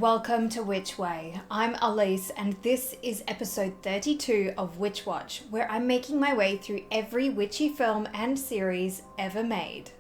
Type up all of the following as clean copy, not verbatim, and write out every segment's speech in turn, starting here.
Welcome to Witch Way. I'm Elise and this is episode 32 of Witch Watch, where I'm making my way through every witchy film and series ever made.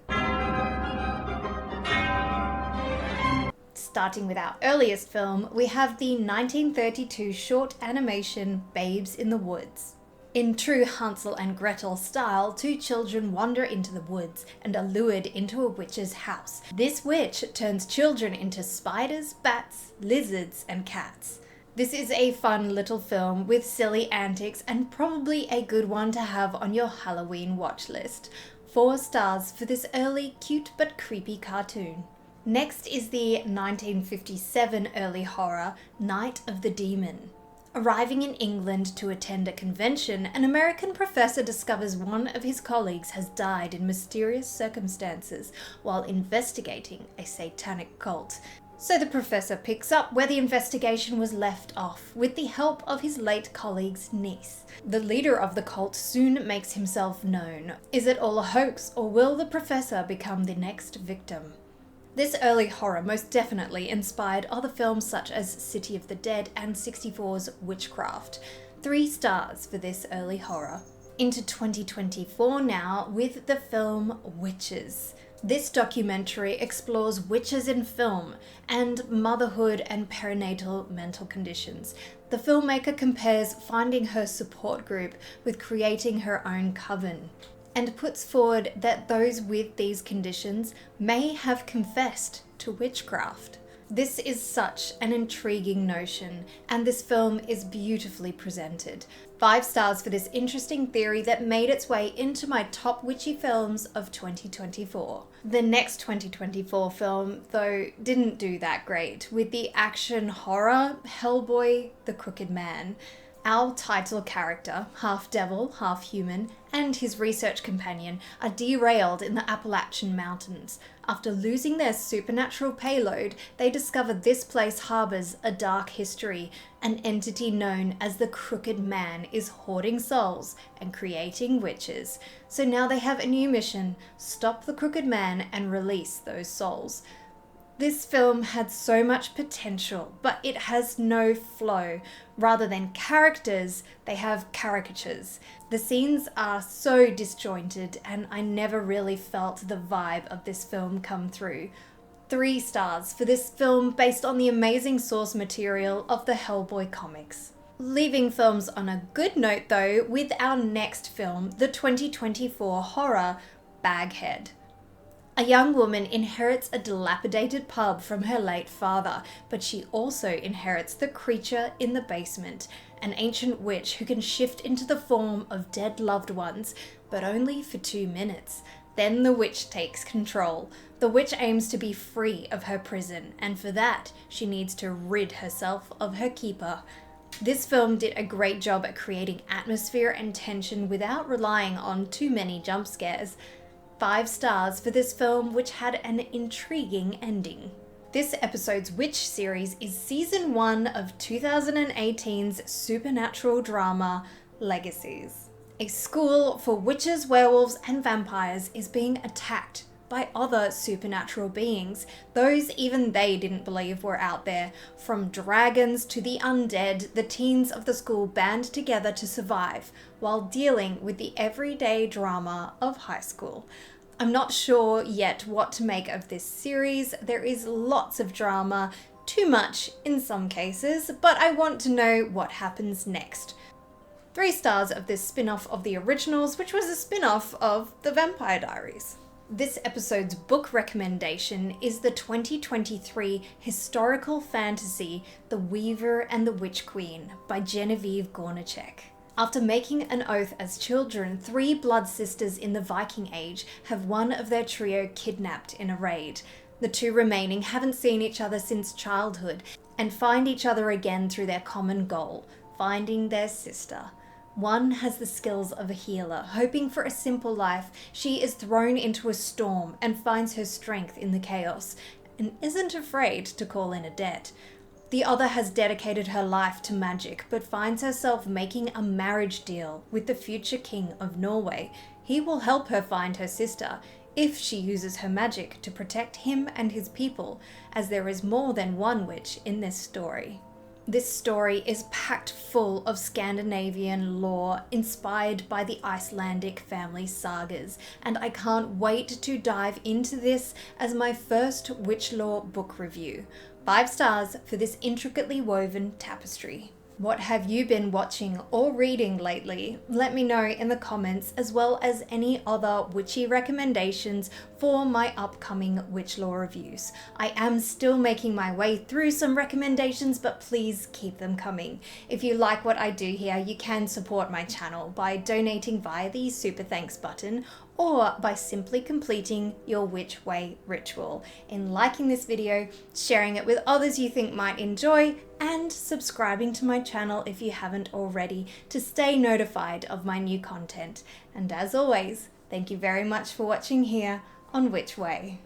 Starting with our earliest film, we have the 1932 short animation Babes in the Woods. In true Hansel and Gretel style, two children wander into the woods and are lured into a witch's house. This witch turns children into spiders, bats, lizards, and cats. This is a fun little film with silly antics and probably a good one to have on your Halloween watch list. 4 stars for this early, cute but creepy cartoon. Next is the 1957 early horror, Night of the Demon. Arriving in England to attend a convention, an American professor discovers one of his colleagues has died in mysterious circumstances while investigating a satanic cult. So the professor picks up where the investigation was left off with the help of his late colleague's niece. The leader of the cult soon makes himself known. Is it all a hoax, or will the professor become the next victim? This early horror most definitely inspired other films such as City of the Dead and 64's Witchcraft. 3 stars for this early horror. Into 2024 now with the film Witches. This documentary explores witches in film and motherhood and perinatal mental conditions. The filmmaker compares finding her support group with creating her own coven, and puts forward that those with these conditions may have confessed to witchcraft. This is such an intriguing notion, and this film is beautifully presented. 5 stars for this interesting theory that made its way into my top witchy films of 2024. The next 2024 film, though, didn't do that great, with the action horror Hellboy The Crooked Man. Our title character, half devil, half human, and his research companion are derailed in the Appalachian Mountains. After losing their supernatural payload, they discover this place harbors a dark history. An entity known as the Crooked Man is hoarding souls and creating witches. So now they have a new mission: stop the Crooked Man and release those souls. This film had so much potential, but it has no flow. Rather than characters, they have caricatures. The scenes are so disjointed, and I never really felt the vibe of this film come through. 3 stars for this film based on the amazing source material of the Hellboy comics. Leaving films on a good note though, with our next film, the 2024 horror Baghead. A young woman inherits a dilapidated pub from her late father, but she also inherits the creature in the basement, an ancient witch who can shift into the form of dead loved ones, but only for 2 minutes. Then the witch takes control. The witch aims to be free of her prison, and for that, she needs to rid herself of her keeper. This film did a great job at creating atmosphere and tension without relying on too many jump scares. 5 stars for this film, which had an intriguing ending. This episode's Witch series is season 1 of 2018's supernatural drama Legacies. A school for witches, werewolves, and vampires is being attacked by other supernatural beings, those even they didn't believe were out there. From dragons to the undead, the teens of the school band together to survive while dealing with the everyday drama of high school. I'm not sure yet what to make of this series. There is lots of drama, too much in some cases, but I want to know what happens next. 3 stars of this spin-off of the originals, which was a spin-off of The Vampire Diaries. This episode's book recommendation is the 2023 historical fantasy The Weaver and the Witch Queen by Genevieve Gornichek. After making an oath as children, 3 blood sisters in the Viking Age have one of their trio kidnapped in a raid. The 2 remaining haven't seen each other since childhood and find each other again through their common goal, finding their sister. One has the skills of a healer. Hoping for a simple life, she is thrown into a storm and finds her strength in the chaos, and isn't afraid to call in a debt. The other has dedicated her life to magic, but finds herself making a marriage deal with the future king of Norway. He will help her find her sister. if she uses her magic to protect him and his people, as there is more than one witch in this story. This story is packed full of Scandinavian lore inspired by the Icelandic family sagas, and I can't wait to dive into this as my first witch lore book review. 5 stars for this intricately woven tapestry. What have you been watching or reading lately? Let me know in the comments, as well as any other witchy recommendations for my upcoming witch lore reviews. I am still making my way through some recommendations, but please keep them coming. If you like what I do here, you can support my channel by donating via the super thanks button, or by simply completing your Witch Way ritual in liking this video, sharing it with others you think might enjoy, and subscribing to my channel if you haven't already to stay notified of my new content. And as always, thank you very much for watching here on Witch Way.